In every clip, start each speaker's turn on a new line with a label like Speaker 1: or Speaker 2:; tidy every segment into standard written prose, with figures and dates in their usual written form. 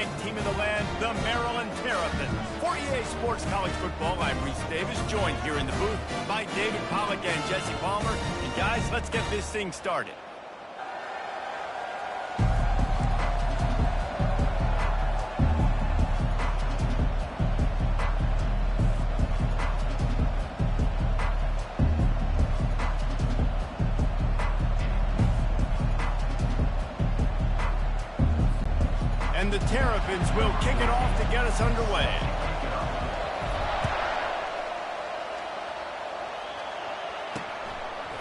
Speaker 1: ranked team in the land, the Maryland Terrapins. For EA Sports College Football, I'm Reese Davis, joined here in the booth by David Pollack and Jesse Palmer. And guys, let's get this thing started. And the Terrapins will kick it off to get us underway.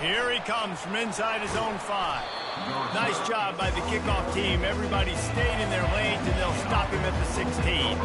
Speaker 1: Here he comes from inside his own 5. Nice job by the kickoff team. Everybody stayed in their lanes, and they'll stop him at the 16.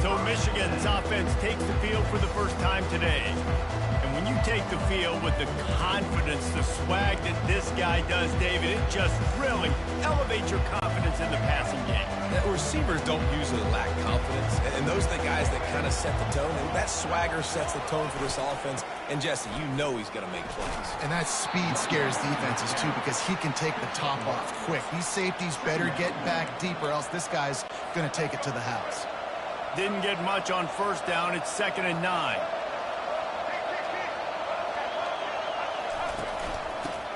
Speaker 1: So Michigan's offense takes the field for the first time today. And when you take the field with the confidence, the swag that this guy does, David, it just really elevates your confidence in the passing game.
Speaker 2: Receivers don't usually lack confidence, and those are the guys that kind of set the tone, and that swagger sets the tone for this offense. And Jesse, you know he's going to make plays.
Speaker 3: And that speed scares defenses too, because he can take the top off quick. These safeties better get back deep, or else this guy's going to take it to the house.
Speaker 1: Didn't get much on first down. It's 2nd and 9.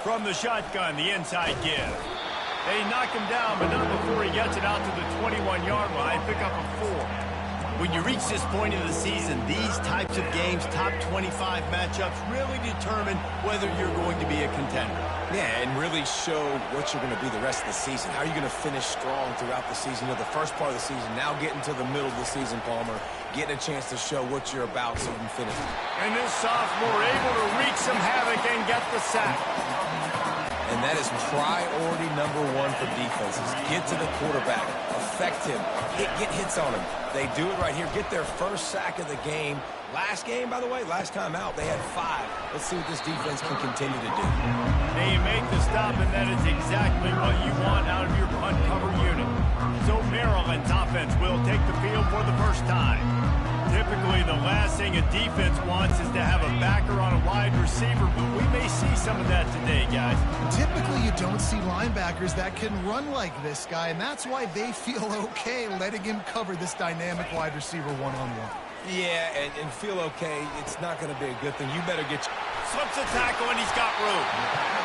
Speaker 1: From the shotgun, the inside give. They knock him down, but not before he gets it out to the 21-yard line. Pick up a 4. When you reach this point in the season, these types of games, top 25 matchups, really determine whether you're going to be a contender.
Speaker 2: Yeah, and really show what you're going to be the rest of the season. How are you going to finish strong throughout the season? You know, the first part of the season, now getting to the middle of the season, Palmer, getting a chance to show what you're about so you can finish.
Speaker 1: And this sophomore able to wreak some havoc and get the sack.
Speaker 2: And that is priority number 1 for defenses. Get to the quarterback. Affect him. Get hits on him. They do it right here. Get their first sack of the game. Last game, by the way, last time out, they had 5. Let's see what this defense can continue to do.
Speaker 1: They make the stop, and that is exactly what you want out of your punt cover unit. So Maryland's offense will take the field for the first time. Typically, the last thing a defense wants is to have a backer on a wide receiver, but we may see some of that today, guys.
Speaker 3: Typically, you don't see linebackers that can run like this guy, and that's why they feel okay letting him cover this dynamic wide receiver one-on-one.
Speaker 2: Yeah, and feel okay. It's not going to be a good thing. You better get...
Speaker 1: Slips a tackle, and he's got room.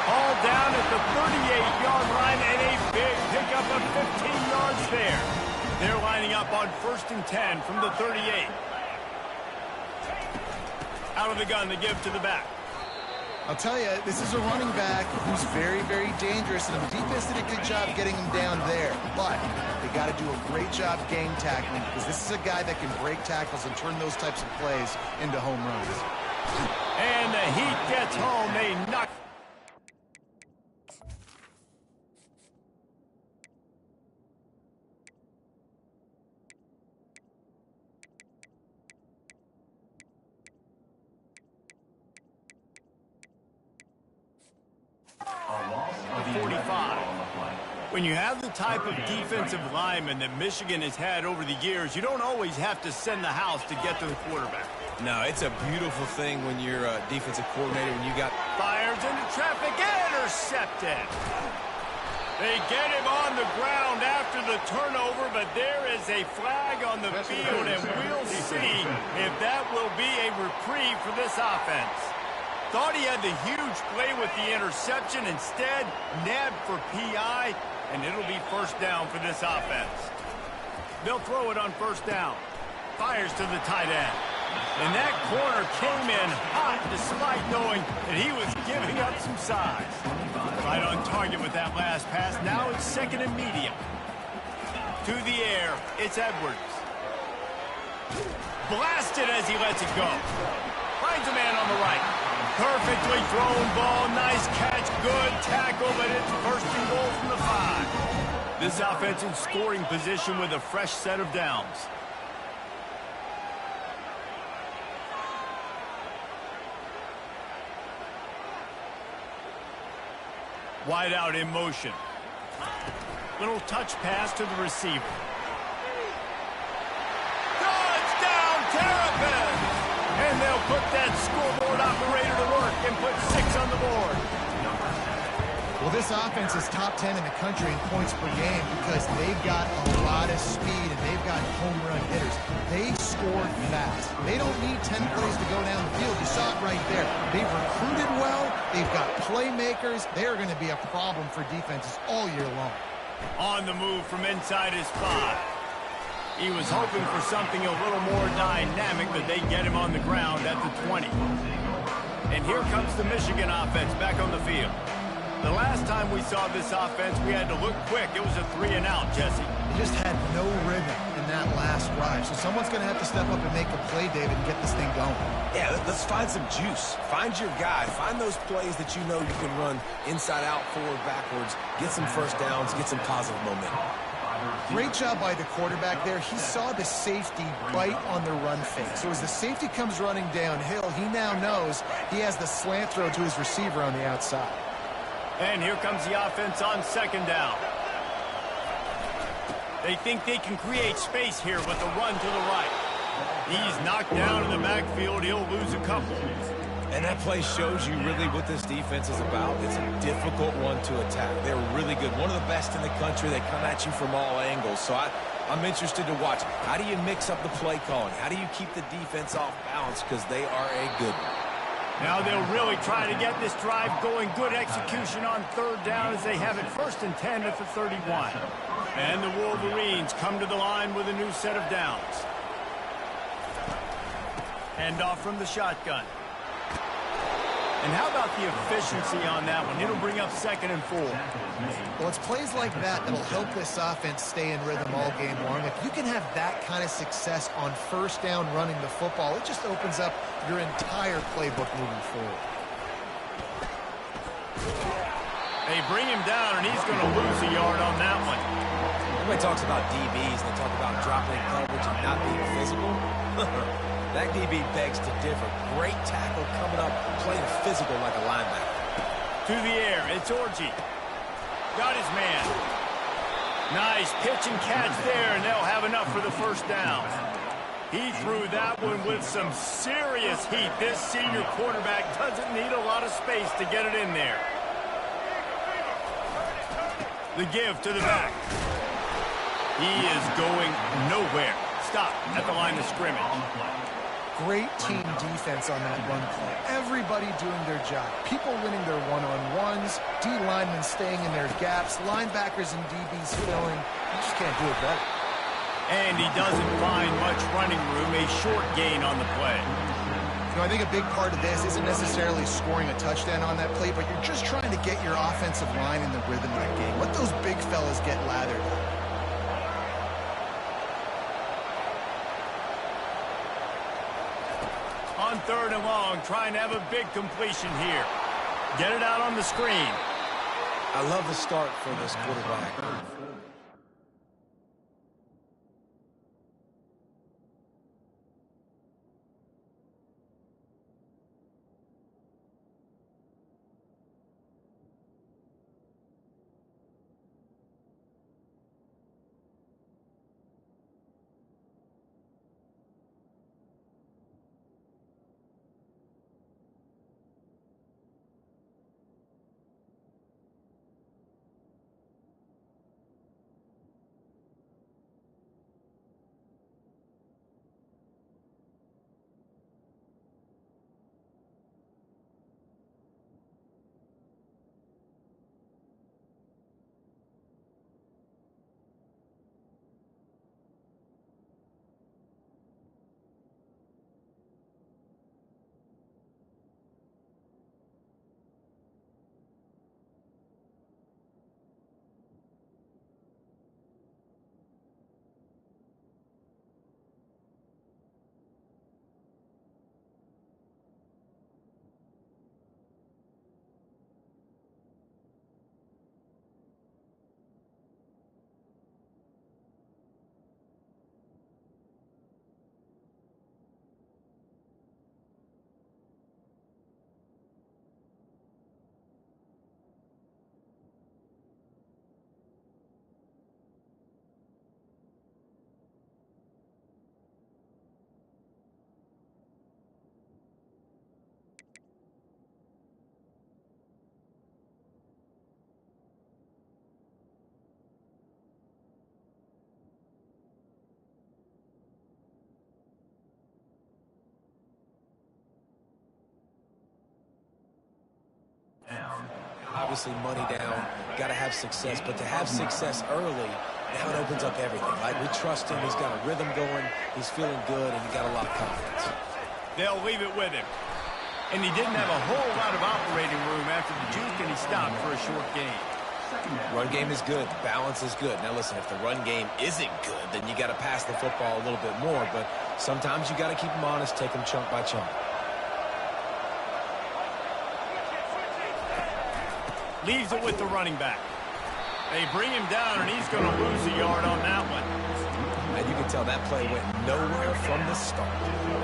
Speaker 1: All down at the 38-yard line, and a big pickup of 15 yards there. They're lining up on 1st and 10 from the 38. Out of the gun, they give to the back.
Speaker 3: I'll tell you, this is a running back who's very, very dangerous, and the defense did a good job getting him down there. But they got to do a great job game tackling, because this is a guy that can break tackles and turn those types of plays into home runs.
Speaker 1: And the Heat gets home. They knock. When you have the type of defensive lineman that Michigan has had over the years, you don't always have to send the house to get to the quarterback.
Speaker 2: No, it's a beautiful thing when you're a defensive coordinator, when you got...
Speaker 1: Fires into traffic, intercepted. They get him on the ground after the turnover, but there is a flag on the field, and we'll see if that will be a reprieve for this offense. Thought he had the huge play with the interception. Instead, nabbed for PI, and it'll be 1st down for this offense. They'll throw it on 1st down. Fires to the tight end. And that corner came in hot despite knowing that he was giving up some size. Right on target with that last pass. Now it's 2nd and medium. To the air, it's Edwards. Blasted as he lets it go. Finds a man on the right. Perfectly thrown ball, nice catch, good tackle, but it's 1st and goal from the 5. This offense in scoring position with a fresh set of downs. Wide out in motion. Little touch pass to the receiver. Touchdown, Terrapins! And they'll put that scoreboard operator to work and put 6 on the board.
Speaker 3: Well, this offense is top 10 in the country in points per game because they've got a lot of speed and they've They don't need 10 plays to go down the field. You saw it right there. They've recruited well. They've got playmakers. They're going to be a problem for defenses all year long.
Speaker 1: On the move from inside his 5. He was hoping for something a little more dynamic, but they get him on the ground at the 20. And here comes the Michigan offense back on the field. The last time we saw this offense, we had to look quick. It was a 3-and-out, Jesse.
Speaker 3: They just had no rhythm in that last drive. So someone's going to have to step up and make a play, David, and get this thing going.
Speaker 2: Yeah, let's find some juice. Find your guy. Find those plays that you know you can run inside out, forward, backwards. Get some first downs. Get some positive momentum.
Speaker 3: Great job by the quarterback there. He saw the safety bite on the run fake. So as the safety comes running downhill, he now knows he has the slant throw to his receiver on the outside.
Speaker 1: And here comes the offense on 2nd down. They think they can create space here with the run to the right. He's knocked down in the backfield. He'll lose a couple.
Speaker 2: And that play shows you really what this defense is about. It's a difficult one to attack. They're really good. One of the best in the country. They come at you from all angles. So I'm interested to watch. How do you mix up the play calling? How do you keep the defense off balance? Because they are a good one.
Speaker 1: Now they'll really try to get this drive going. Good execution on 3rd down as they have it 1st and 10 at the 31. And the Wolverines come to the line with a new set of downs. Hand off from the shotgun. And how about the efficiency on that one? It'll bring up 2nd and 4.
Speaker 3: Well, it's plays like that that'll help this offense stay in rhythm all game long. If you can have that kind of success on 1st down running the football, it just opens up your entire playbook moving forward.
Speaker 1: They bring him down, and he's going to lose a yard on that one.
Speaker 2: Everybody talks about DBs, and they talk about dropping coverage and not being physical. That DB begs to differ. Great tackle coming up, playing physical like a linebacker.
Speaker 1: To the air, it's Orji. Got his man. Nice pitch and catch there, and they'll have enough for the 1st down. He threw that one with some serious heat. This senior quarterback doesn't need a lot of space to get it in there. The give to the back. He is going nowhere. Stop at the line of scrimmage.
Speaker 3: Great team defense on that run play. Everybody doing their job. People winning their one-on-ones, D linemen staying in their gaps, linebackers and DBs filling. You just can't do it better.
Speaker 1: And he doesn't find much running room, a short gain on the play.
Speaker 3: You know, I think a big part of this isn't necessarily scoring a touchdown on that play, but you're just trying to get your offensive line in the rhythm of that game. Let those big fellas get lathered up.
Speaker 1: On 3rd and long, trying to have a big completion here. Get it out on the screen.
Speaker 2: I love the start for this quarterback. obviously money down, got to have success. But to have success early, now it opens up everything, right? We trust him. He's got a rhythm going. He's feeling good, and he got a lot of confidence.
Speaker 1: They'll leave it with him. And he didn't have a whole lot of operating room after the juke, and he stopped for a short gain.
Speaker 2: Run game is good. Balance is good. Now, listen, if the run game isn't good, then you got to pass the football a little bit more. But sometimes you got to keep them honest, take them chunk by chunk.
Speaker 1: Leaves it with the running back. They bring him down, and he's going to lose a yard on that one.
Speaker 2: And you can tell that play went nowhere from the start.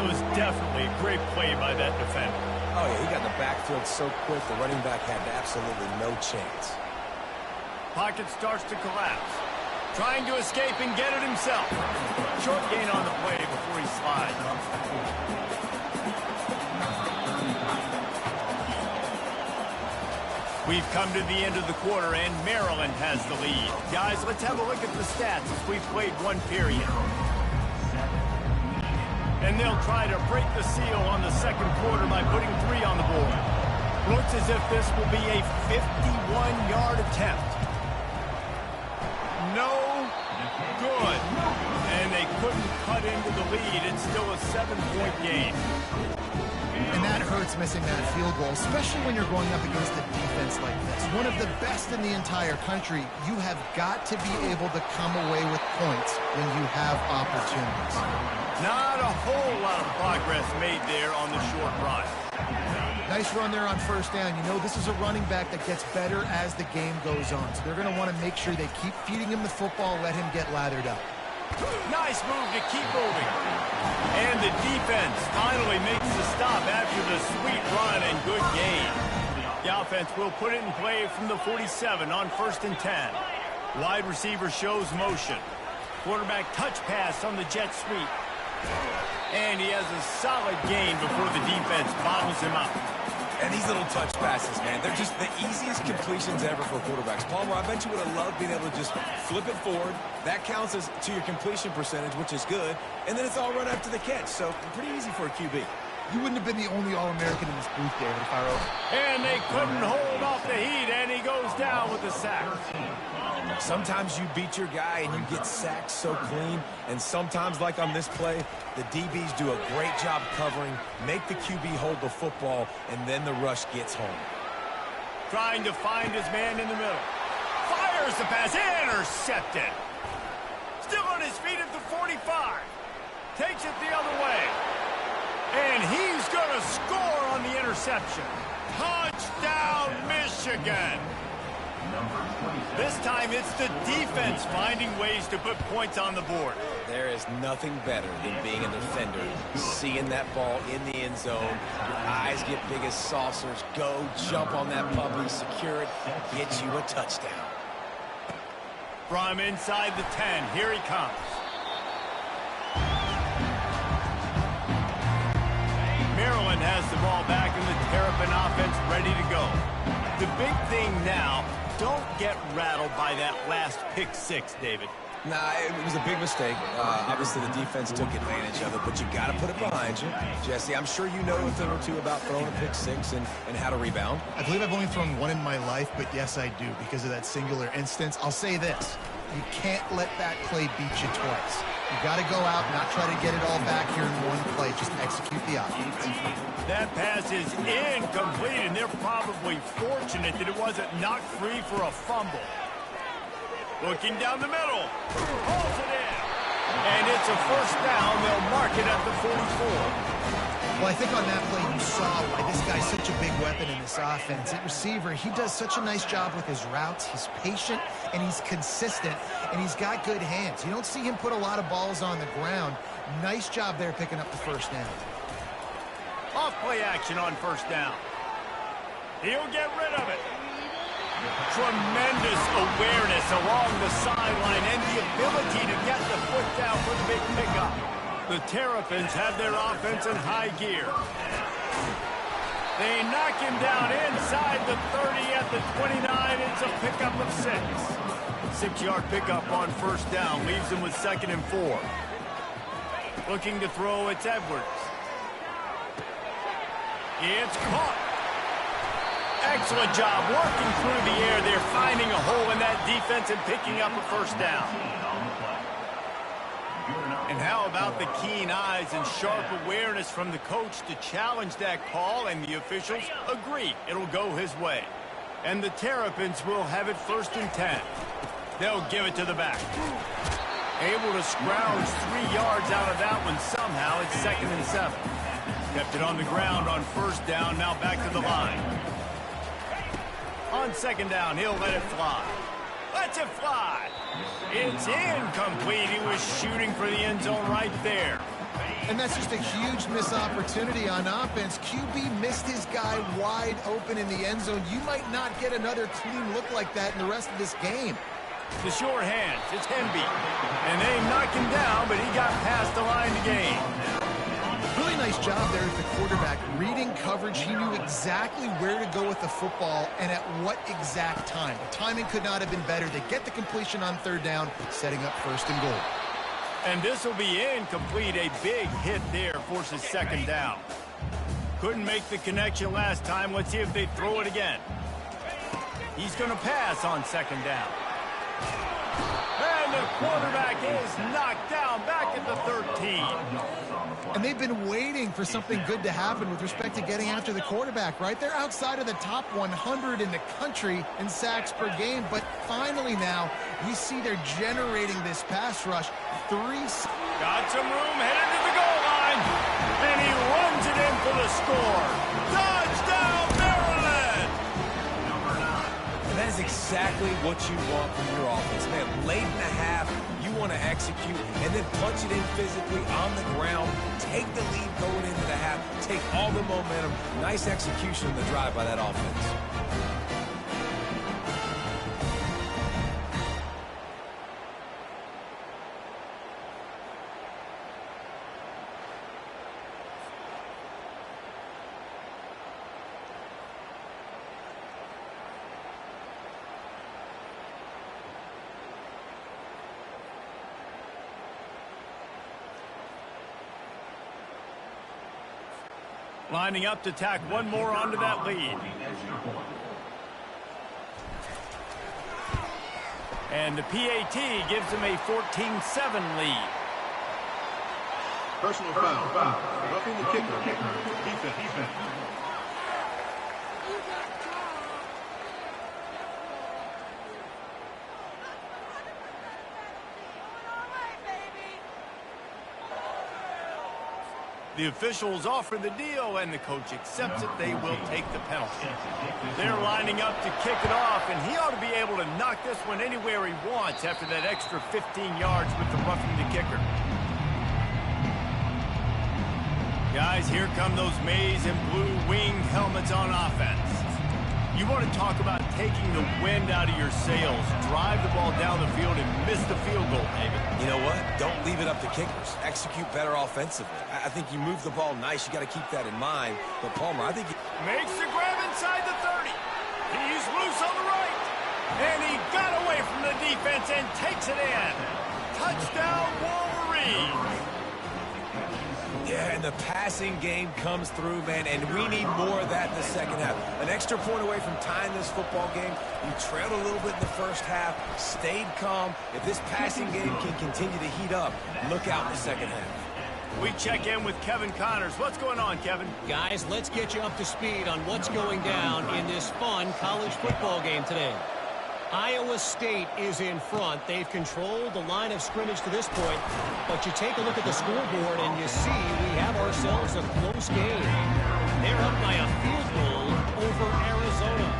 Speaker 1: It was definitely a great play by that defender.
Speaker 2: Oh, yeah, he got in the backfield so quick, the running back had absolutely no chance.
Speaker 1: Pocket starts to collapse. Trying to escape and get it himself. Short gain on the play before he slides. We've come to the end of the quarter, and Maryland has the lead. Guys, let's have a look at the stats as we've played one period. And they'll try to break the seal on the second quarter by putting 3 on the board. Looks as if this will be a 51-yard attempt. No good. And they couldn't cut into the lead. It's still a 7-point game.
Speaker 3: And that hurts, missing that field goal, especially when you're going up against a defense like this. One of the best in the entire country. You have got to be able to come away with points when you have opportunities.
Speaker 1: Not a whole lot of progress made there on the short run.
Speaker 3: Nice run there on first down. You know, this is a running back that gets better as the game goes on. So they're going to want to make sure they keep feeding him the football, let him get lathered up.
Speaker 1: Nice move to keep moving. And the defense finally makes the stop after the sweet run and good gain. The offense will put it in play from the 47 on 1st and 10. Wide receiver shows motion. Quarterback touch pass on the jet sweep. And he has a solid gain before the defense bottles him up.
Speaker 2: And these little touch passes, man, they're just the easiest completions ever for quarterbacks. Palmer, I bet you would have loved being able to just flip it forward. That counts as to your completion percentage, which is good. And then it's all run after the catch, so pretty easy for a QB.
Speaker 3: You wouldn't have been the only All-American in this booth, David, if I were over.
Speaker 1: And they couldn't hold off the heat, and he goes down with a sack.
Speaker 2: Sometimes you beat your guy and you get sacked so clean, and sometimes, like on this play, the DBs do a great job covering, make the QB hold the football, and then the rush gets home.
Speaker 1: Trying to find his man in the middle. Fires the pass, intercepted. Still on his feet at the 45. Takes it the other way. And he's going to score on the interception. Touchdown, Michigan. This time it's the defense finding ways to put points on the board.
Speaker 2: There is nothing better than being a defender, seeing that ball in the end zone, your eyes get big as saucers, go, jump on that puppy, secure it, get you a touchdown.
Speaker 1: From inside the 10, here he comes. Maryland has the ball back and the Terrapin offense ready to go. The big thing now, don't get rattled by that last pick 6, David.
Speaker 2: Nah, it was a big mistake. Obviously, the defense took advantage of it, but you got to put it behind you. Jesse, I'm sure you know a thing or two about throwing a pick 6 and how to rebound.
Speaker 3: I believe I've only thrown one in my life, but yes, I do, because of that singular instance. I'll say this. You can't let that play beat you twice. You got to go out, not try to get it all back here in one play. Just execute the offense.
Speaker 1: That pass is incomplete, and they're probably fortunate that it wasn't knocked free for a fumble. Looking down the middle. Pulls it in. And it's a first down. They'll mark it at the 44.
Speaker 3: Well, I think on that play you saw why this guy's such a big weapon in this offense. At receiver, he does such a nice job with his routes. He's patient, and he's consistent, and he's got good hands. You don't see him put a lot of balls on the ground. Nice job there picking up the first down.
Speaker 1: Off play action on first down. He'll get rid of it. Tremendous awareness along the sideline and the ability to get the foot down for the big pickup. The Terrapins have their offense in high gear. They knock him down inside the 30 at the 29. It's a pickup of 6. 6-yard pickup on first down leaves him with 2nd and 4. Looking to throw, it's Edwards. It's caught. Excellent job working through the air there, finding a hole in that defense and picking up a first down. And how about the keen eyes and sharp awareness from the coach to challenge that call, and the officials agree it'll go his way. And the Terrapins will have it 1st and 10. They'll give it to the back. Able to scrounge 3 yards out of that one somehow. It's 2nd and 7. Kept it on the ground on 1st down, now back to the line. On 2nd down, he'll let it fly. Lets it fly. It's incomplete. He was shooting for the end zone right there.
Speaker 3: And that's just a huge missed opportunity on offense. QB missed his guy wide open in the end zone. You might not get another clean look like that in the rest of this game.
Speaker 1: The short hands, it's Hemby. And they knocked him down, but he got past the line to gain.
Speaker 3: Really nice job there at the quarterback. Reading coverage, he knew exactly where to go with the football and at what exact time. The timing could not have been better. They get the completion on 3rd down, setting up 1st and goal.
Speaker 1: And this will be incomplete. A big hit there forces 2nd down. Couldn't make the connection last time. Let's see if they throw it again. He's going to pass on 2nd down. And the quarterback is knocked down back at the 13.
Speaker 3: And they've been waiting for something good to happen with respect to getting after the quarterback, right? They're outside of the top 100 in the country in sacks per game, but finally now we see they're generating this pass rush.
Speaker 1: Got some room, headed to the goal line, and he runs it in for the score. Touchdown, Maryland!
Speaker 2: And that is exactly what you want from your offense. Man, late in the half, you want to execute and then punch it in physically on the ground, take the lead going into the half, take all the momentum. Nice execution on the drive by that offense.
Speaker 1: Lining up to tack one more onto that lead. And the PAT gives them a 14-7 lead.
Speaker 4: Personal foul. Roughing the kicker. Defense.
Speaker 1: The officials offer the deal, and the coach accepts it. They will take the penalty. They're lining up to kick it off, and he ought to be able to knock this one anywhere he wants after that extra 15 yards with the roughing the kicker. Guys, here come those maize and blue winged helmets on offense. You want to talk about taking the wind out of your sails. Drive the ball down the field and miss the field goal, maybe.
Speaker 2: You know what? Don't leave it up to kickers. Execute better offensively. I think you move the ball nice. You got to keep that in mind. But Palmer, I think
Speaker 1: makes the grab inside the 30. He's loose on the right. And he got away from the defense and takes it in. Touchdown, Wolverines.
Speaker 2: Yeah, and the passing game comes through, man, and we need more of that in the second half. An extra point away from tying this football game. You trailed a little bit in the first half, stayed calm. If this passing game can continue to heat up, look out in the second half.
Speaker 1: We check in with Kevin Connors. What's going on, Kevin?
Speaker 5: Guys, let's get you up to speed on what's going down in this fun college football game today. Iowa State is in front. They've controlled the line of scrimmage to this point. But you take a look at the scoreboard and you see we have ourselves a close game. They're up by a field goal over Arizona.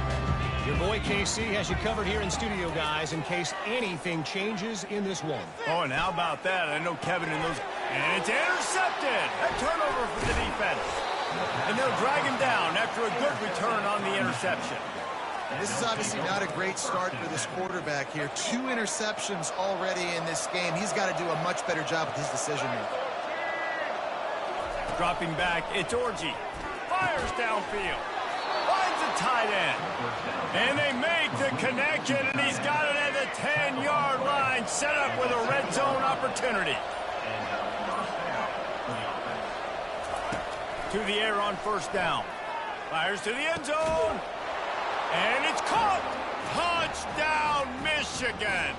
Speaker 5: Your boy KC has you covered here in studio, guys, in case anything changes in this one.
Speaker 1: Oh, and how about that? I know Kevin in those. And it's intercepted. A turnover for the defense. And they'll drag him down after a good return on the interception.
Speaker 3: This is obviously not a great start for this quarterback here. 2 interceptions already in this game. He's got to do a much better job with his decision-making.
Speaker 1: Dropping back, it's Orji. Fires downfield. Finds a tight end. And they make the connection, and he's got it at the 10-yard line, set up with a red zone opportunity. To the air on first down. Fires to the end zone. And it's caught. Touchdown, Michigan.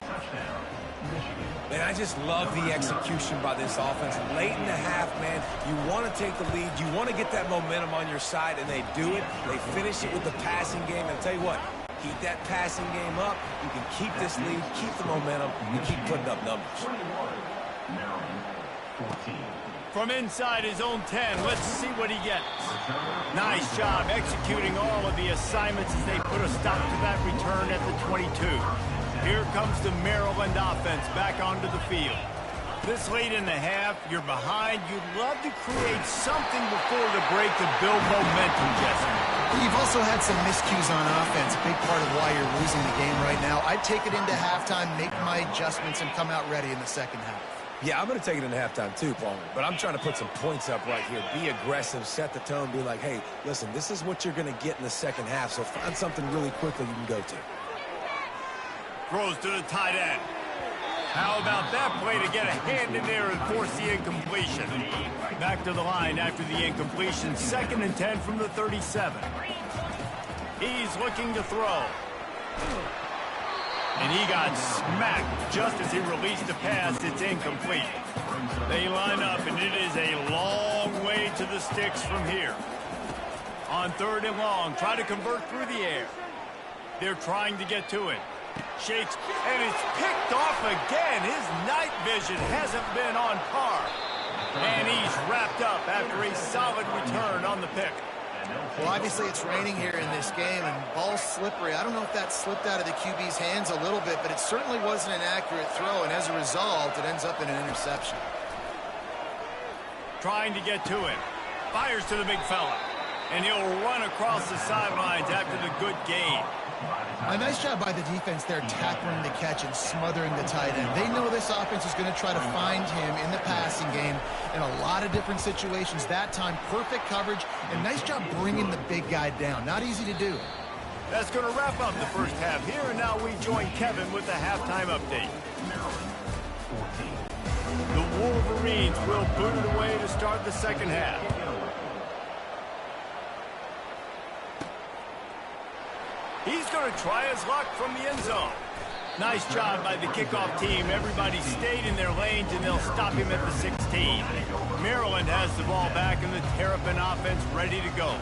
Speaker 2: Man, I just love the execution by this offense. Late in the half, man, you want to take the lead. You want to get that momentum on your side, and they do it. They finish it with the passing game. And I'll tell you what, keep that passing game up. You can keep this lead, keep the momentum, and keep putting up numbers.
Speaker 1: From inside his own 10, let's see what he gets. Nice job executing all of the assignments as they put a stop to that return at the 22. Here comes the Maryland offense back onto the field. This late in the half, you're behind. You'd love to create something before the break to build momentum, Jesse.
Speaker 3: You've also had some miscues on offense, a big part of why you're losing the game right now. I'd take it into halftime, make my adjustments, and come out ready in the second half.
Speaker 2: Yeah, I'm going to take it into halftime too, Paul. But I'm trying to put some points up right here. Be aggressive, set the tone, be like, hey, listen, this is what you're going to get in the second half, so find something really quickly you can go to.
Speaker 1: Throws to the tight end. How about that play to get a hand in there and force the incompletion? Back to the line after the incompletion. 2nd and 10 from the 37. He's looking to throw. And he got smacked just as he released the pass. It's incomplete. They line up, and it is a long way to the sticks from here. On 3rd and long, try to convert through the air. They're trying to get to it. Shakes, and it's picked off again. His night vision hasn't been on par. And he's wrapped up after a solid return on the pick.
Speaker 3: Well, obviously it's raining here in this game, and ball's slippery. I don't know if that slipped out of the QB's hands a little bit, but it certainly wasn't an accurate throw, and as a result, it ends up in an interception.
Speaker 1: Trying to get to it. Fires to the big fella. And he'll run across the sidelines after the good gain.
Speaker 3: A nice job by the defense there, tackling the catch and smothering the tight end. They know this offense is going to try to find him in the passing game in a lot of different situations. That time, perfect coverage, and nice job bringing the big guy down. Not easy to do.
Speaker 1: That's going to wrap up the first half here, and now we join Kevin with the halftime update. The Wolverines will boot it away to start the second half. He's going to try his luck from the end zone. Nice job by the kickoff team. Everybody stayed in their lanes, and they'll stop him at the 16. Maryland has the ball back, and the Terrapin offense ready to go.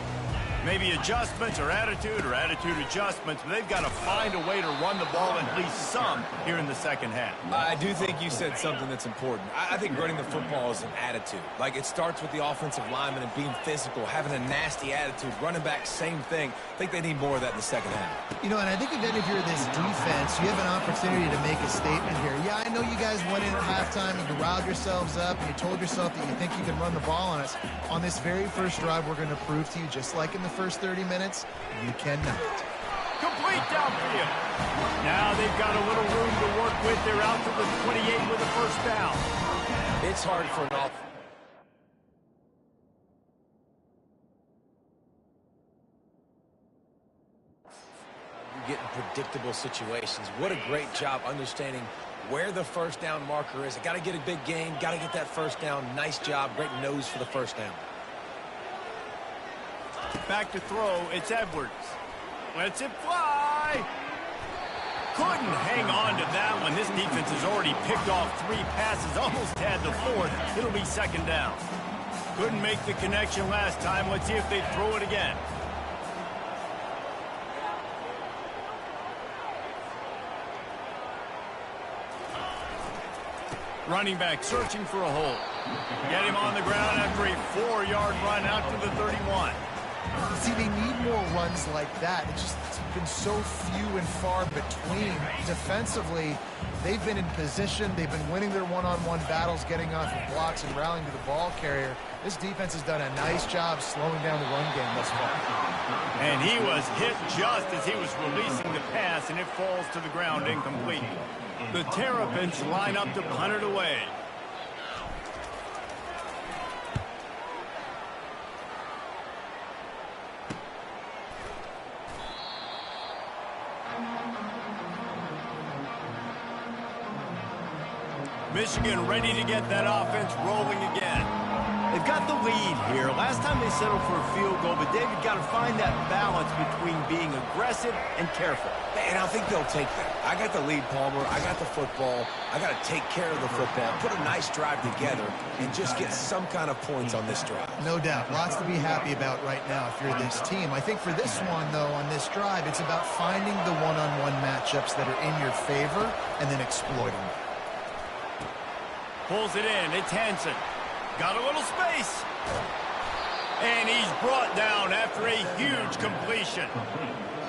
Speaker 1: Maybe adjustments or attitude adjustments, but they've got to find a way to run the ball at least some here in the second half.
Speaker 2: I do think you said something that's important. I think running the football is an attitude. Like, it starts with the offensive lineman and being physical, having a nasty attitude. Running back, same thing. I think they need more of that in the second half.
Speaker 3: You know, and I think again, if you're this defense, you have an opportunity to make a statement here. Yeah, I know you guys went in at halftime and you riled yourselves up and you told yourself that you think you can run the ball on us. On this very first drive, we're going to prove to you, just like in the first 30 minutes, you cannot.
Speaker 1: Complete downfield. Now they've got a little room to work with. They're out to the 28 with a first down.
Speaker 2: It's hard for an offense. You're getting predictable situations. What a great job understanding where the first down marker is. Got to get a big gain. Got to get that first down. Nice job. Great nose for the first down.
Speaker 1: Back to throw, it's Edwards. Lets it fly. Couldn't hang on to that one. This defense has already picked off 3 passes, almost had the 4th. It'll be second down. Couldn't make the connection last time. Let's see if they throw it again. Running back searching for a hole. Get him on the ground after a 4-yard run out to the 31.
Speaker 3: See, they need more runs like that. It's just been so few and far between. Defensively, they've been in position. They've been winning their one-on-one battles, getting off of blocks and rallying to the ball carrier. This defense has done a nice job slowing down the run game thus far.
Speaker 1: And he was hit just as he was releasing the pass, and it falls to the ground incomplete. The Terrapins line up to punt it away. Michigan ready to get that offense rolling again. They've got the lead here. Last time they settled for a field goal, but David got to find that balance between being aggressive and careful.
Speaker 2: And I think they'll take that. I got the lead, Palmer. I got the football. I got to take care of the football, put a nice drive together, and just get some kind of points on this drive.
Speaker 3: No doubt. Lots to be happy about right now if you're this team. I think for this one, though, on this drive, it's about finding the one-on-one matchups that are in your favor and then exploiting them.
Speaker 1: Pulls it in. It's Hansen. Got a little space. And he's brought down after a huge completion.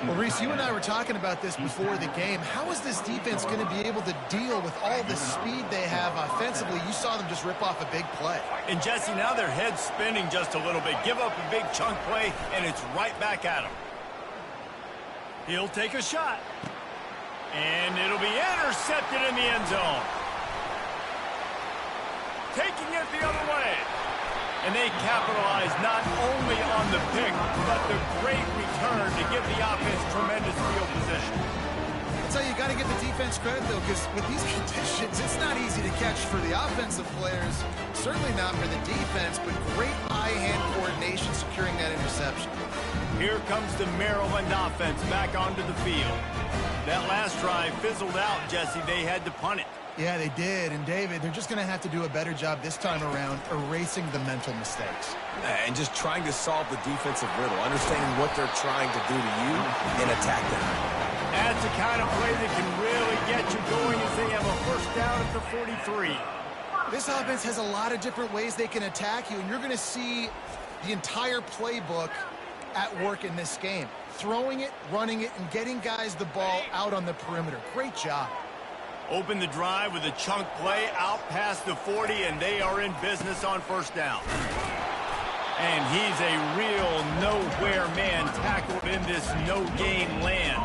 Speaker 3: Well, Reese, you and I were talking about this before the game. How is this defense going to be able to deal with all the speed they have offensively? You saw them just rip off a big play.
Speaker 1: And, Jesse, now their head's spinning just a little bit. Give up a big chunk play, and it's right back at him. He'll take a shot. And it'll be intercepted in the end zone. Taking it the other way. And they capitalize not only on the pick, but the great return to give the offense tremendous field position.
Speaker 3: I'll tell you, got to give the defense credit, though, because with these conditions, it's not easy to catch for the offensive players. Certainly not for the defense, but great eye-hand coordination securing that interception.
Speaker 1: Here comes the Maryland offense back onto the field. That last drive fizzled out, Jesse. They had to punt it.
Speaker 3: Yeah, they did. And, David, they're just going to have to do a better job this time around erasing the mental mistakes.
Speaker 2: And just trying to solve the defensive riddle, understanding what they're trying to do to you and attack them.
Speaker 1: That's the kind of play that can really get you going as they have a first down at the 43.
Speaker 3: This offense has a lot of different ways they can attack you, and you're going to see the entire playbook at work in this game. Throwing it, running it, and getting guys the ball out on the perimeter. Great job.
Speaker 1: Open the drive with a chunk play out past the 40, and they are in business on first down. And he's a real nowhere man tackled in this no-gain land.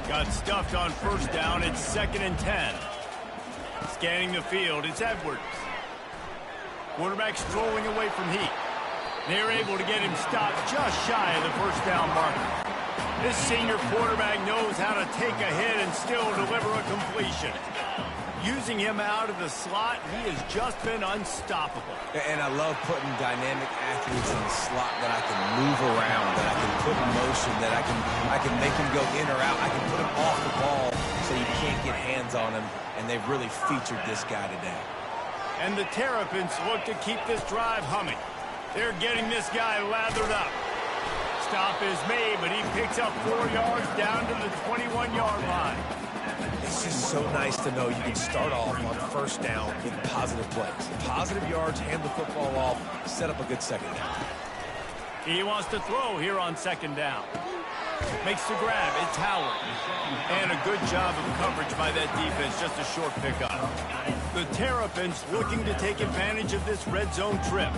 Speaker 1: Got stuffed on first down. It's 2nd and 10. Scanning the field, it's Edwards. Quarterback strolling away from heat. They're able to get him stopped just shy of the first down marker. This senior quarterback knows how to take a hit and still deliver a completion. Using him out of the slot, he has just been unstoppable.
Speaker 2: And I love putting dynamic athletes in the slot that I can move around, that I can put in motion, that I can make him go in or out. I can put him off the ball so you can't get hands on him, and they've really featured this guy today.
Speaker 1: And the Terrapins look to keep this drive humming. They're getting this guy lathered up. Stop is made, but he picks up 4 yards down to the 21-yard line.
Speaker 2: It's just so nice to know you can start off on first down with positive plays. Positive yards, hand the football off, set up a good second down.
Speaker 1: He wants to throw here on 2nd down. Makes the grab. It's Howard. And a good job of coverage by that defense. Just a short pickup. The Terrapins looking to take advantage of this red zone trip.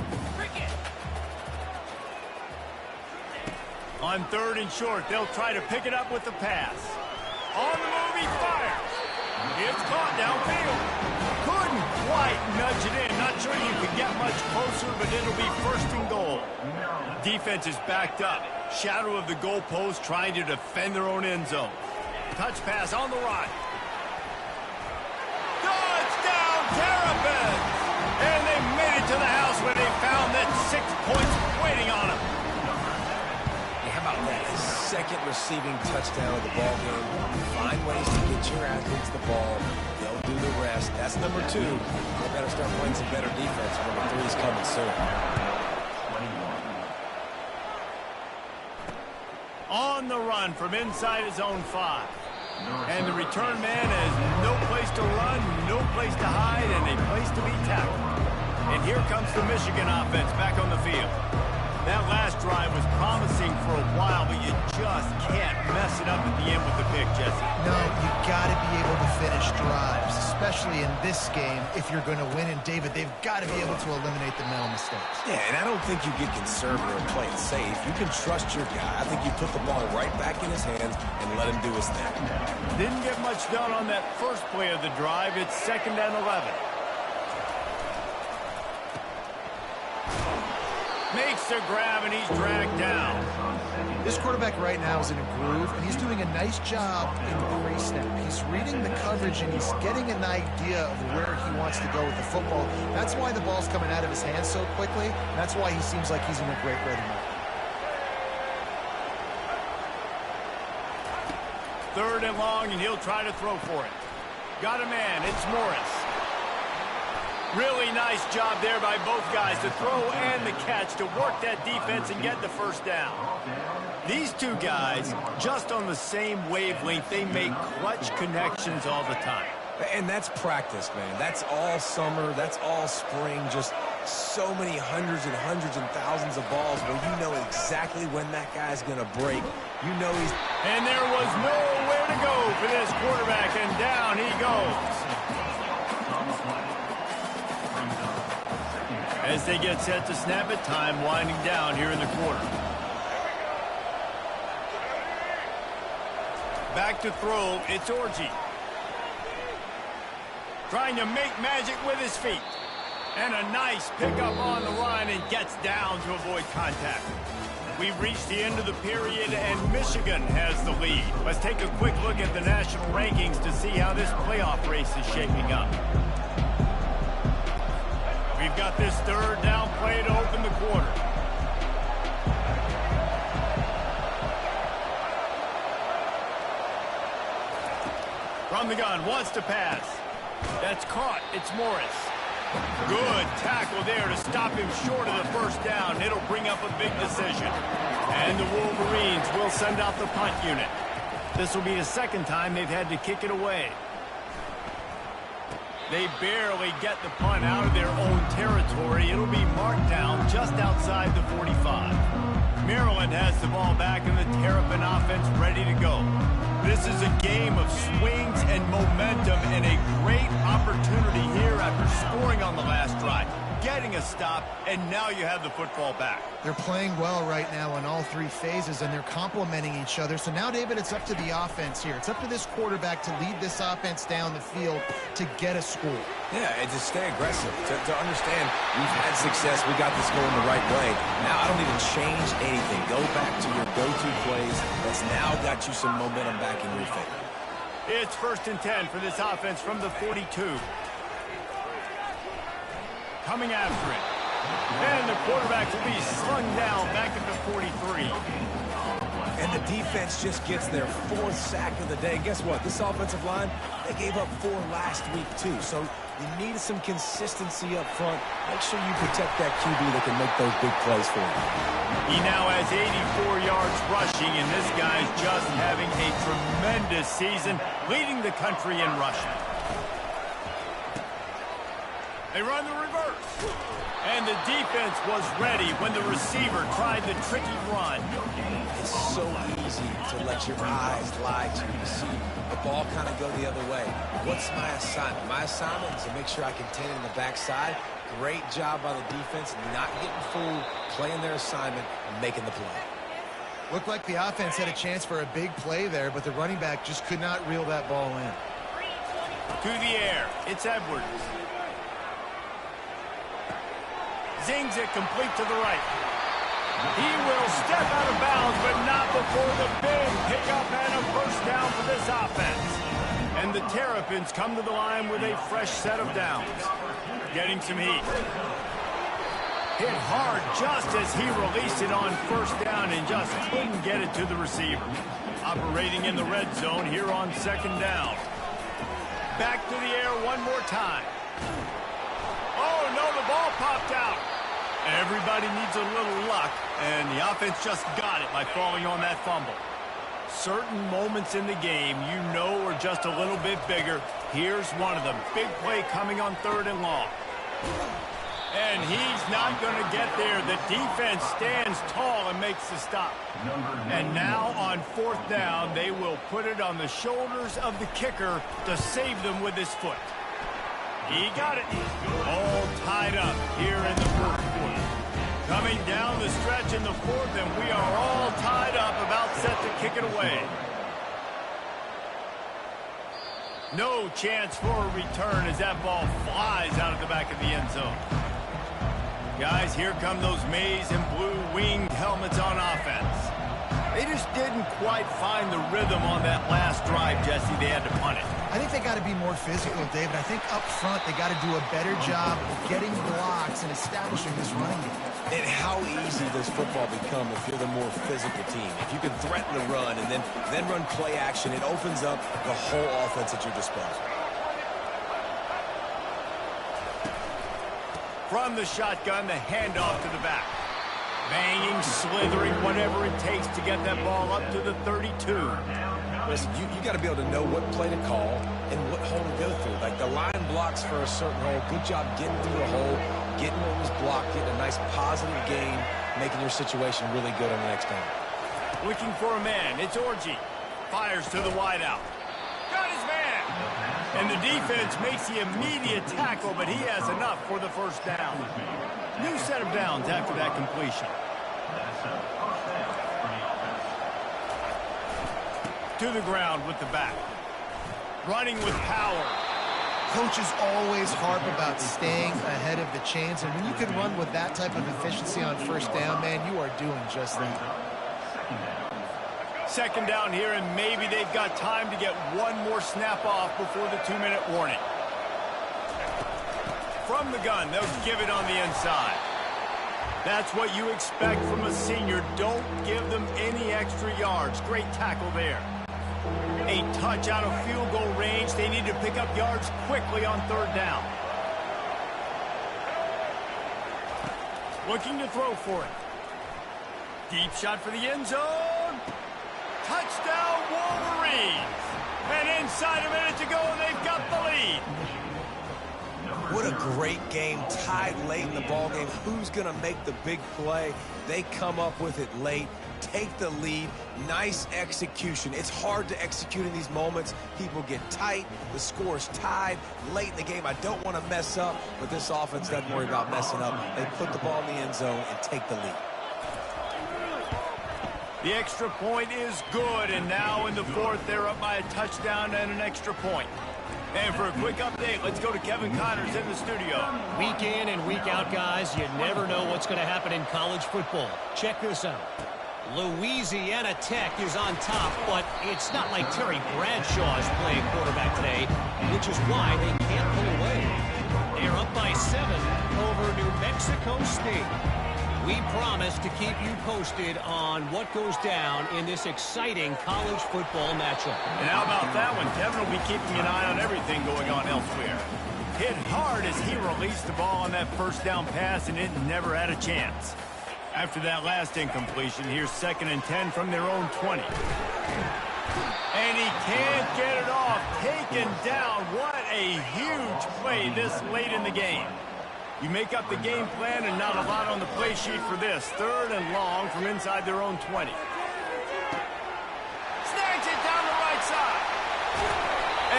Speaker 1: On 3rd and short, they'll try to pick it up with the pass. On the move, he fires. It's caught downfield. Couldn't quite nudge it in. Not sure you could get much closer, but it'll be 1st and goal. Defense is backed up. Shadow of the goalpost trying to defend their own end zone. Touch pass on the right. Touchdown, Terrapins! And they made it to the house where they found that 6 points waiting on them.
Speaker 2: How about that? His 2nd receiving touchdown of the ball game. Find ways to get your athletes the ball. They'll do the rest. That's number 2. They better start playing some better defense. Number 3 is coming soon.
Speaker 1: On the run from inside his own 5. And the return man has no place to run, no place to hide, and a place to be tackled. And here comes the Michigan offense back on the field. That last drive was promising for a while, but you just can't mess it up at the end with the pick, Jesse.
Speaker 3: No, you got to be able to finish drives, especially in this game if you're going to win. And, David, they've got to be able to eliminate the mental mistakes.
Speaker 2: Yeah, and I don't think you get conservative and play it safe. You can trust your guy. I think you put the ball right back in his hands and let him do his thing.
Speaker 1: Didn't get much done on that first play of the drive. It's 2nd and 11. Makes the grab, and he's dragged down.
Speaker 3: This quarterback right now is in a groove, and he's doing a nice job in the pre-snap. He's reading the coverage, and he's getting an idea of where he he wants to go with the football. That's why the ball's coming out of his hands so quickly. That's why he seems like he's in a great ready mode.
Speaker 1: Third and long, and he'll try to throw for it. Got a man. It's Morris. Really nice job there by both guys to throw and the catch to work that defense and get the first down. These two guys, just on the same wavelength, they make clutch connections all the time.
Speaker 2: And that's practice, man. That's all summer. That's all spring. Just so many hundreds and thousands of balls where you know exactly when that guy's going to break. You know he's...
Speaker 1: And there was nowhere to go for this quarterback, and down he goes. As they get set to snap it, time winding down here in the quarter. Back to throw, it's Orji. Trying to make magic with his feet. And a nice pickup on the line and gets down to avoid contact. We've reached the end of the period, and Michigan has the lead. Let's take a quick look at the national rankings to see how this playoff race is shaping up. We've got this third down play to open the quarter. From the gun, wants to pass. That's caught. It's Morris. Good tackle there to stop him short of the first down. It'll bring up a big decision. And the Wolverines will send out the punt unit. This will be the second time they've had to kick it away. They barely get the punt out of their own territory. It'll be marked down just outside the 45. Maryland has the ball back and the Terrapin offense ready to go. This is a game of swings and momentum and a great opportunity here after scoring on the last drive, getting a stop, and now you have the football back.
Speaker 3: They're playing well right now in all three phases, and they're complementing each other. So now, David, it's up to the offense here. It's up to this quarterback to lead this offense down the field to get a score.
Speaker 2: Yeah, and to stay aggressive, to understand we've had success, we got this going the right way. Now I don't need to change anything. Go back to your go-to plays. That's now got you some momentum back in your favor.
Speaker 1: It's 1st and 10 for this offense from the 42. Coming after it. And the quarterback will be slung down back at the 43.
Speaker 2: And the defense just gets their 4th sack of the day. And guess what? This offensive line, they gave up 4 last week too. So you need some consistency up front. Make sure you protect that QB that can make those big plays for you.
Speaker 1: He now has 84 yards rushing, and this guy's just having a tremendous season, leading the country in rushing. They run the reverse. And the defense was ready when the receiver tried the tricky run.
Speaker 2: It's so easy to let your eyes lie to you. See the ball kind of go the other way. What's my assignment? My assignment is to make sure I contain it in the backside. Great job by the defense, not getting fooled, playing their assignment, and making the play.
Speaker 3: Looked like the offense had a chance for a big play there, but the running back just could not reel that ball in.
Speaker 1: To the air, it's Edwards. Zings it complete to the right. He will step out of bounds, but not before the big pickup and a first down for this offense. And the Terrapins come to the line with a fresh set of downs. Getting some heat. Hit hard just as he released it on first down and just couldn't get it to the receiver. Operating in the red zone here on 2nd down. Back to the air one more time. Oh, no, the ball popped out. Everybody needs a little luck, and the offense just got it by falling on that fumble. Certain moments in the game you know are just a little bit bigger. Here's one of them. Big play coming on 3rd and long. And he's not going to get there. The defense stands tall and makes the stop. And now on 4th down, they will put it on the shoulders of the kicker to save them with his foot. He got it. All tied up here in the 4th quarter. Coming down the stretch in the 4th, and we are all tied up, about set to kick it away. No chance for a return as that ball flies out of the back of the end zone. Guys, here come those maize and blue winged helmets on offense. They just didn't quite find the rhythm on that last drive, Jesse. They had to punt it.
Speaker 3: I think they got to be more physical, David. I think up front they got to do a better job of getting blocks and establishing this running game.
Speaker 2: And how easy does football become if you're the more physical team? If you can threaten the run and then run play action, it opens up the whole offense at your disposal.
Speaker 1: From the shotgun, the handoff to the back. Banging, slithering, whatever it takes to get that ball up to the 32.
Speaker 2: Listen, you got to be able to know what play to call and what hole to go through. Like the line blocks for a certain hole. Good job getting through the hole, getting what was blocked, getting a nice positive gain, making your situation really good on the next down.
Speaker 1: Looking for a man. It's Orji. Fires to the wideout. Got his man. And the defense makes the immediate tackle, but he has enough for the first down. New set of downs after that completion. To the ground with the back. Running with power.
Speaker 3: Coaches always harp about staying ahead of the chains, and when you can run with that type of efficiency on first down, man, you are doing just that.
Speaker 1: Second down here, and maybe they've got time to get one more snap off before the 2-minute warning. From the gun, they'll give it on the inside. That's what you expect from a senior. Don't give them any extra yards. Great tackle there. A touch out of field goal range. They need to pick up yards quickly on third down. Looking to throw for it. Deep shot for the end zone. Touchdown, Wolverines. And inside a minute to go, they've got the lead.
Speaker 2: What a great game, tied late in the ballgame. Who's going to make the big play? They come up with it late, take the lead. Nice execution. It's hard to execute in these moments. People get tight. The score's tied late in the game. I don't want to mess up, but this offense doesn't worry about messing up. They put the ball in the end zone and take the lead.
Speaker 1: The extra point is good, and now in the fourth, they're up by a touchdown and an extra point. And for a quick update, let's go to Kevin Connors in the studio.
Speaker 5: Week in and week out, guys, you never know what's going to happen in college football. Check this out. Louisiana Tech is on top, but it's not like Terry Bradshaw is playing quarterback today, which is why they can't pull away. They're up by 7 over New Mexico State. We promise to keep you posted on what goes down in this exciting college football matchup.
Speaker 1: And how about that one? Kevin will be keeping an eye on everything going on elsewhere. Hit hard as he released the ball on that first down pass, and it never had a chance. After that last incompletion, here's 2nd and 10 from their own 20. And he can't get it off. Taken down. What a huge play this late in the game. You make up the game plan and not a lot on the play sheet for this. 3rd and long from inside their own 20. Snags it down the right side.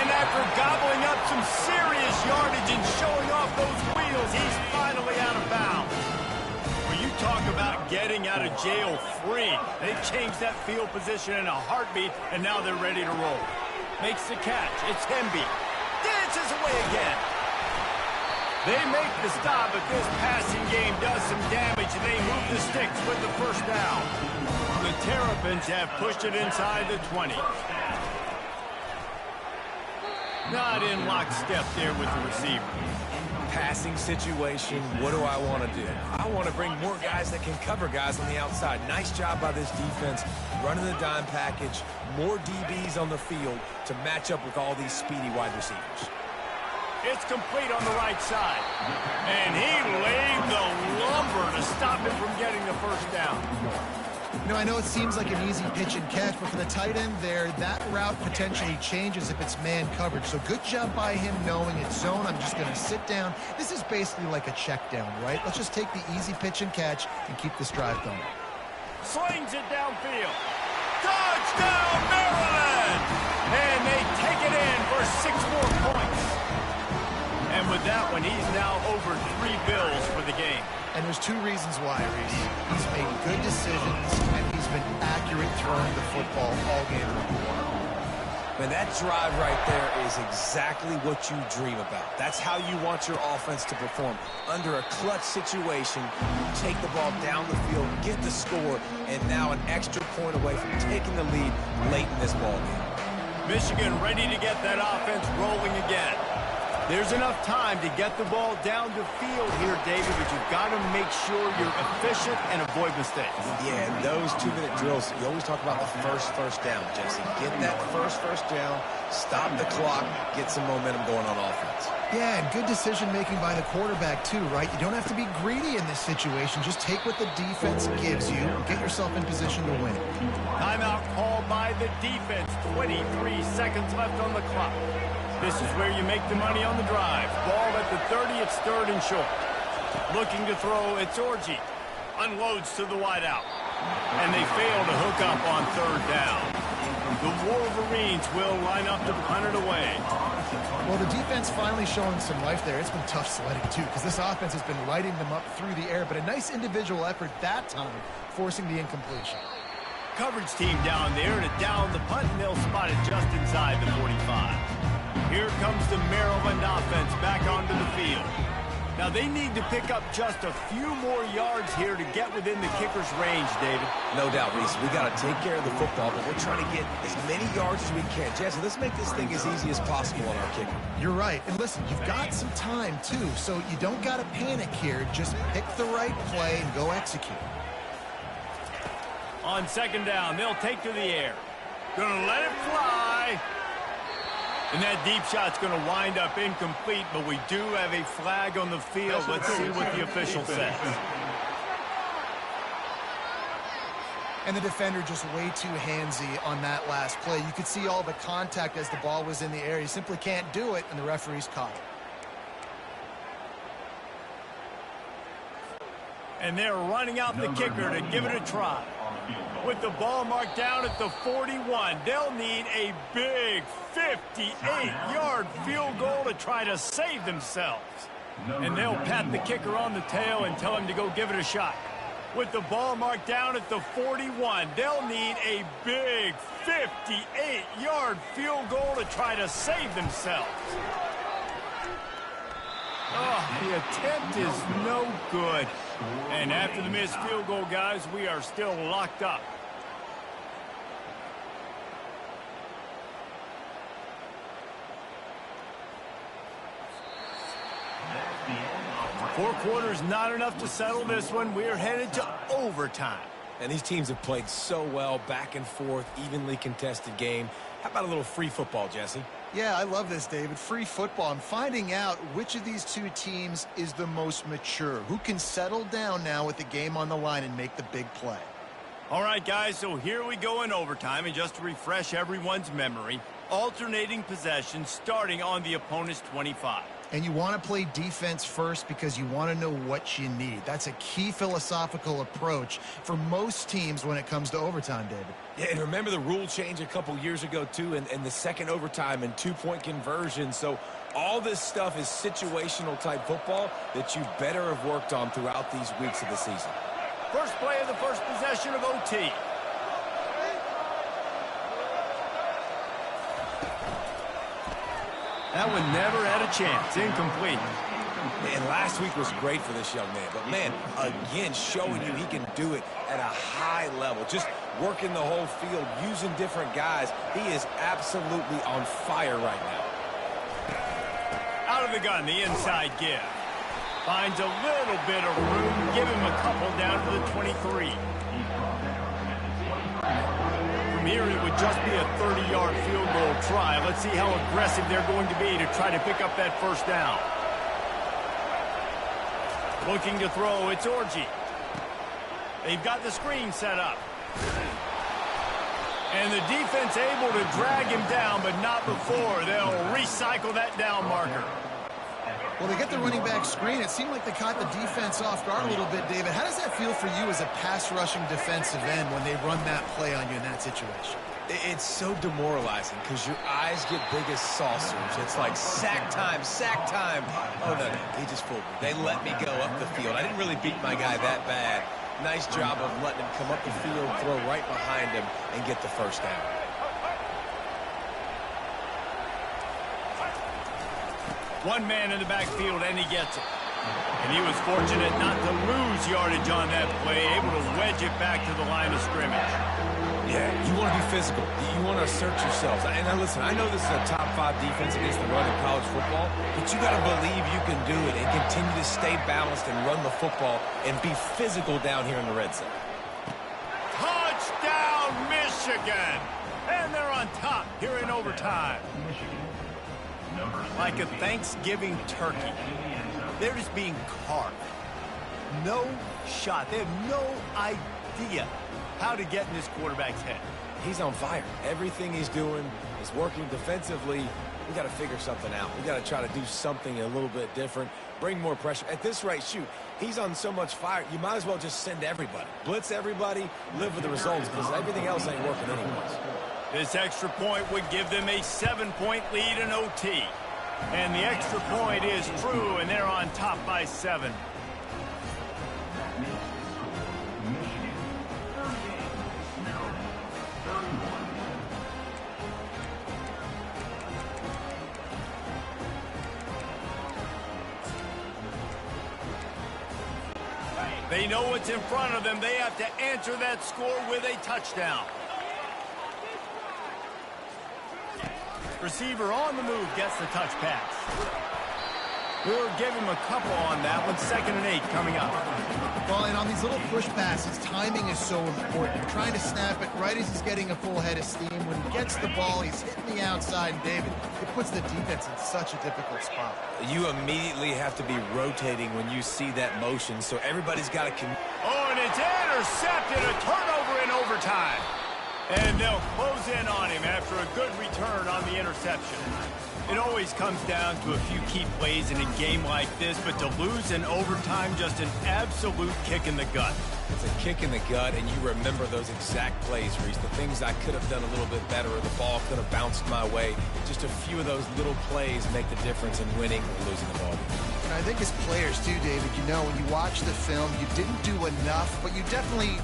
Speaker 1: And after gobbling up some serious yardage and showing off those wheels, he's finally out of bounds. When you talk about getting out of jail free, they changed that field position in a heartbeat, and now they're ready to roll. Makes the catch. It's Hemby. Dances away again. They make the stop, but this passing game does some damage, and they move the sticks with the first down. The Terrapins have pushed it inside the 20. Not in lockstep there with the receiver.
Speaker 2: Passing situation, what do I want to do? I want to bring more guys that can cover guys on the outside. Nice job by this defense, running the dime package, more DBs on the field to match up with all these speedy wide receivers.
Speaker 1: It's complete on the right side. And he laid the lumber to stop him from getting the first down.
Speaker 3: You know, I know it seems like an easy pitch and catch, but for the tight end there, that route potentially changes if it's man coverage. So good job by him knowing it's zone. I'm just going to sit down. This is basically like a check down, right? Let's just take the easy pitch and catch and keep this drive going.
Speaker 1: Slings it downfield. Touchdown, Maryland! And they take it in for 6 more points. And with that one, he's now over 3 bills for the game.
Speaker 3: And there's 2 reasons why, Reese. He's made good decisions, and he's been accurate throwing the football all game long.
Speaker 2: Man, that drive right there is exactly what you dream about. That's how you want your offense to perform. Under a clutch situation, you take the ball down the field, get the score, and now an extra point away from taking the lead late in this ball game.
Speaker 1: Michigan ready to get that offense rolling again. There's enough time to get the ball down the field here, David, but you've got to make sure you're efficient and avoid mistakes.
Speaker 2: Yeah, and those 2-minute drills, you always talk about the first down, Jesse. Get that first down, stop the clock, get some momentum going on offense.
Speaker 3: Yeah, and good decision-making by the quarterback, too, right? You don't have to be greedy in this situation. Just take what the defense gives you and get yourself in position to win.
Speaker 1: Timeout called by the defense. 23 seconds left on the clock. This is where you make the money on the drive. Ball at the 30, it's 3rd and short. Looking to throw, it's Orji. Unloads to the wideout. And they fail to hook up on 3rd down. The Wolverines will line up to punt it away.
Speaker 3: Well, the defense finally showing some life there. It's been tough sledding, too, because this offense has been lighting them up through the air. But a nice individual effort that time, forcing the incompletion.
Speaker 1: Coverage team down there to down the punt, and they'll spot it just inside the 45. Here comes the Maryland offense back onto the field. Now, they need to pick up just a few more yards here to get within the kicker's range, David.
Speaker 2: No doubt, Reese. We got to take care of the football, but we're trying to get as many yards as we can. Jesse, let's make this thing as easy as possible on our kicker.
Speaker 3: You're right. And listen, you've got some time, too, so you don't got to panic here. Just pick the right play and go execute.
Speaker 1: On 2nd down, they'll take to the air. Gonna let it fly. And that deep shot's going to wind up incomplete, but we do have a flag on the field. Let's see what the official says.
Speaker 3: And the defender just way too handsy on that last play. You could see all the contact as the ball was in the air. He simply can't do it, and the referee's caught it.
Speaker 1: And they're running out the kicker to give it a try. With the ball marked down at the 41, they'll need a big 58-yard field goal to try to save themselves. And they'll pat the kicker on the tail and tell him to go give it a shot. With the ball marked down at the 41, they'll need a big 58-yard field goal to try to save themselves. Oh, the attempt is no good. And after the missed field goal, guys, we are still locked up. 4 quarters not enough to settle this one. We're headed to overtime.
Speaker 2: And these teams have played so well, back and forth, evenly contested game. How about a little free football, Jesse?
Speaker 3: Yeah, I love this, David. Free football. I'm finding out which of these two teams is the most mature. Who can settle down now with the game on the line and make the big play?
Speaker 1: All right, guys, so here we go in overtime. And just to refresh everyone's memory, alternating possession starting on the opponent's 25.
Speaker 3: And you want to play defense first because you want to know what you need. That's a key philosophical approach for most teams when it comes to overtime, David.
Speaker 2: Yeah, and remember the rule change a couple years ago, too, and the second overtime and 2-point conversion. So all this stuff is situational type football that you better have worked on throughout these weeks of the season.
Speaker 1: First play of the first possession of OT. That one never had a chance. Incomplete.
Speaker 2: And last week was great for this young man. But, man, again, showing you he can do it at a high level. Just working the whole field, using different guys. He is absolutely on fire right now.
Speaker 1: Out of the gun, the inside give. Finds a little bit of room. Give him a couple down to the 23. From here, it would just be a 30-yard field goal try. Let's see how aggressive they're going to be to try to pick up that first down. Looking to throw, it's Orji. They've got the screen set up. And the defense able to drag him down, but not before. They'll recycle that down marker.
Speaker 3: Well, they get the running back screen. It seemed like they caught the defense off guard a little bit, David. How does that feel for you as a pass-rushing defensive end when they run that play on you in that situation?
Speaker 2: It's so demoralizing because your eyes get big as saucers. It's like sack time, sack time. Oh, no, he just fooled me. They let me go up the field. I didn't really beat my guy that bad. Nice job of letting him come up the field, throw right behind him, and get the first down.
Speaker 1: One man in the backfield, and he gets it. And he was fortunate not to lose yardage on that play, able to wedge it back to the line of scrimmage.
Speaker 2: Yeah, you want to be physical. You want to assert yourselves. And now listen, I know this is a top 5 defense against the run in college football, but you got to believe you can do it and continue to stay balanced and run the football and be physical down here in the red zone.
Speaker 1: Touchdown, Michigan! And they're on top here in overtime. Like a Thanksgiving turkey. They're just being carved. No shot. They have no idea how to get in this quarterback's head.
Speaker 2: He's on fire. Everything he's doing is working defensively. We got to figure something out. We got to try to do something a little bit different, bring more pressure. At this rate, shoot, he's on so much fire, you might as well just send everybody. Blitz everybody, live with the results, because everything else ain't working anyways.
Speaker 1: This extra point would give them a 7-point lead in OT. And the extra point is true, and they're on top by 7. They know what's in front of them. They have to answer that score with a touchdown. Receiver on the move gets the touch pass. We'll give him a couple on that one. 2nd and 8 coming up.
Speaker 3: Well, and on these little push passes, timing is so important. You're trying to snap it right as he's getting a full head of steam. When he gets the ball, he's hitting the outside, and David, it puts the defense in such a difficult spot.
Speaker 2: You immediately have to be rotating when you see that motion, so everybody's got to...
Speaker 1: Oh, and it's intercepted. A turnover in overtime. And they'll close in on him after a good return on the interception. It always comes down to a few key plays in a game like this, but to lose in overtime, just an absolute kick in the gut.
Speaker 2: It's a kick in the gut, and you remember those exact plays, Reese. The things I could have done a little bit better, or the ball could have bounced my way. Just a few of those little plays make the difference in winning or losing the ball.
Speaker 3: And I think as players too, David, you know, when you watch the film, you didn't do enough, but you definitely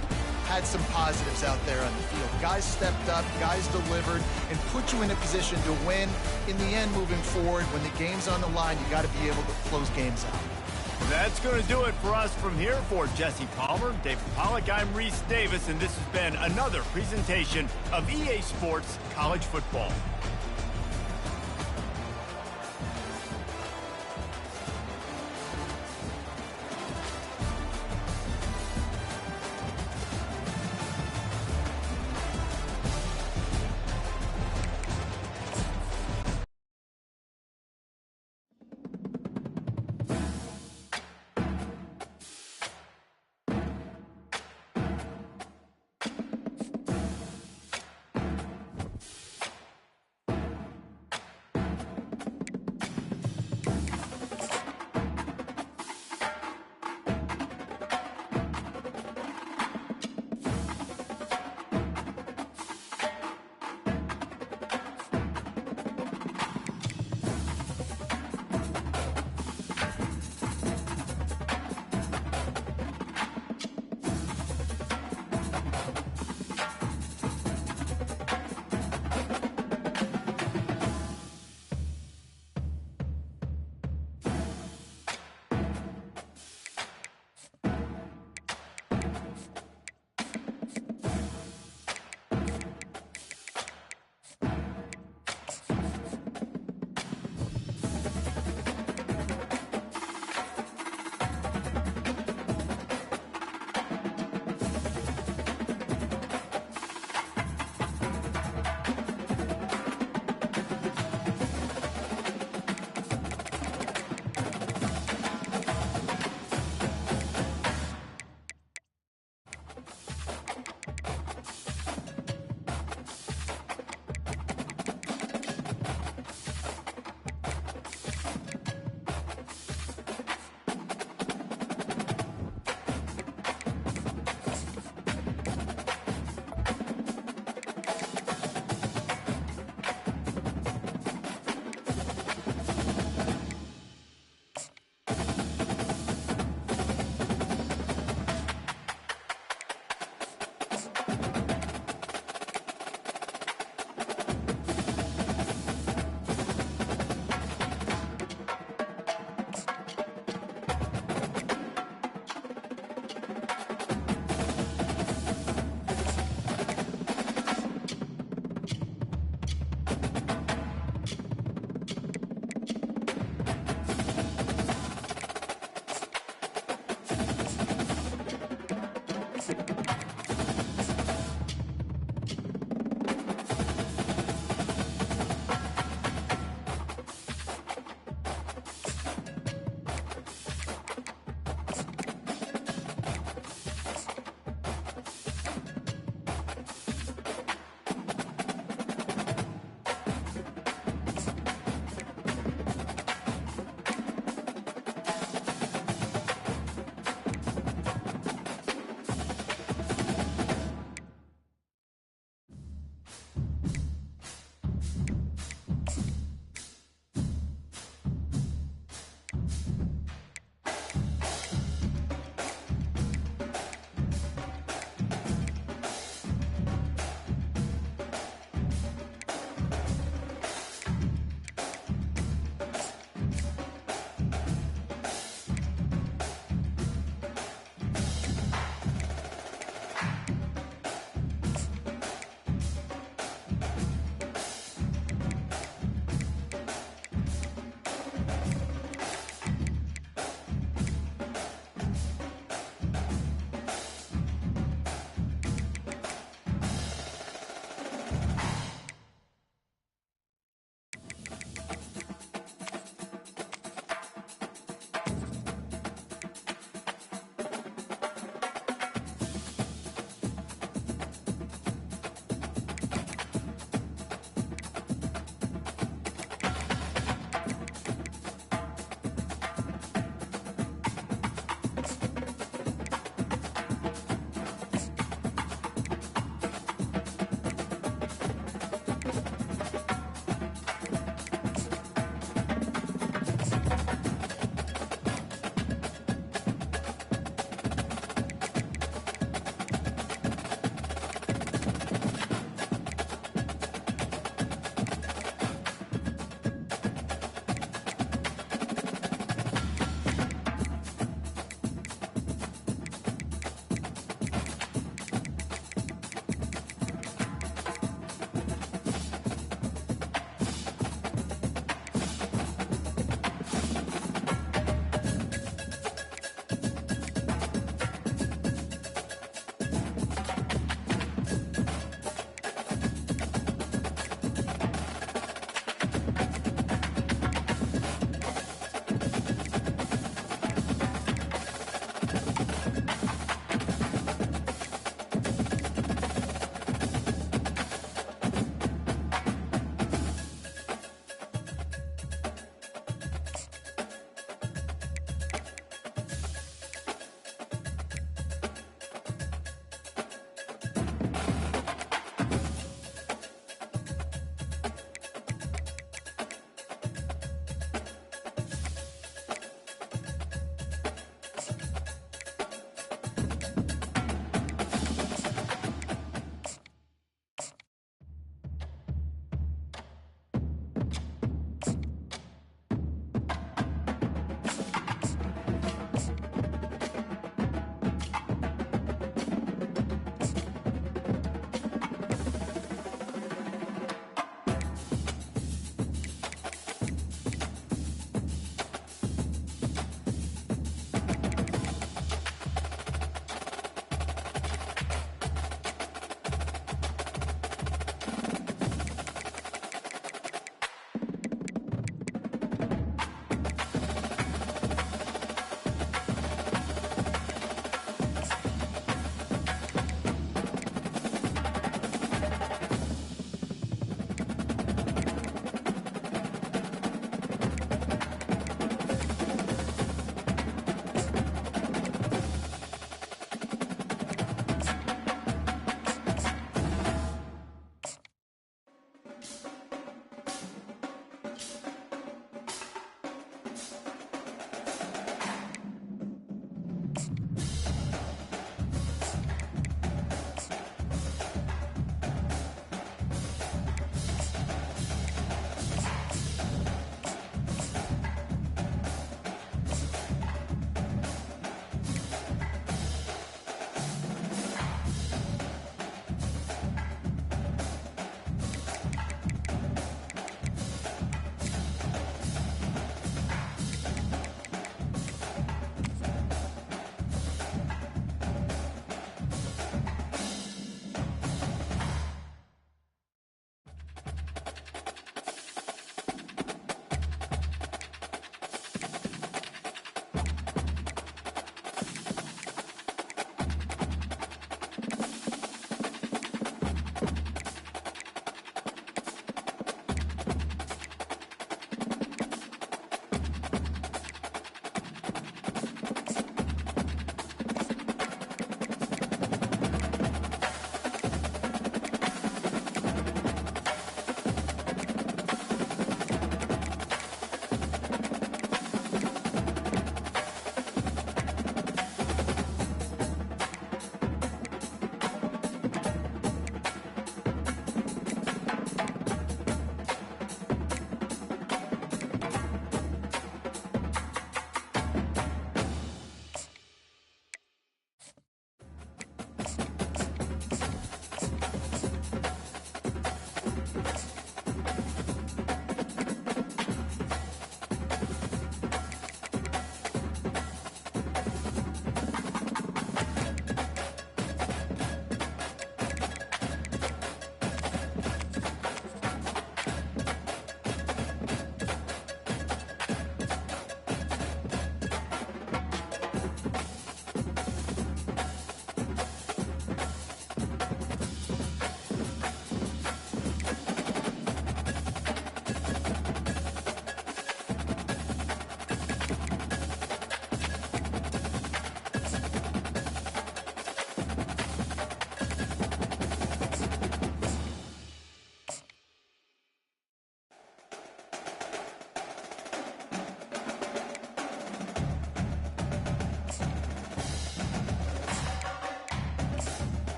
Speaker 3: had some positives out there on the field. Guys stepped up, guys delivered, and put you in a position to win. In the end, moving forward, when the game's on the line, you got to be able to close games out.
Speaker 1: That's going to do it for us from here. For Jesse Palmer, David Pollack, I'm Reese Davis, and this has been another presentation of EA Sports College Football.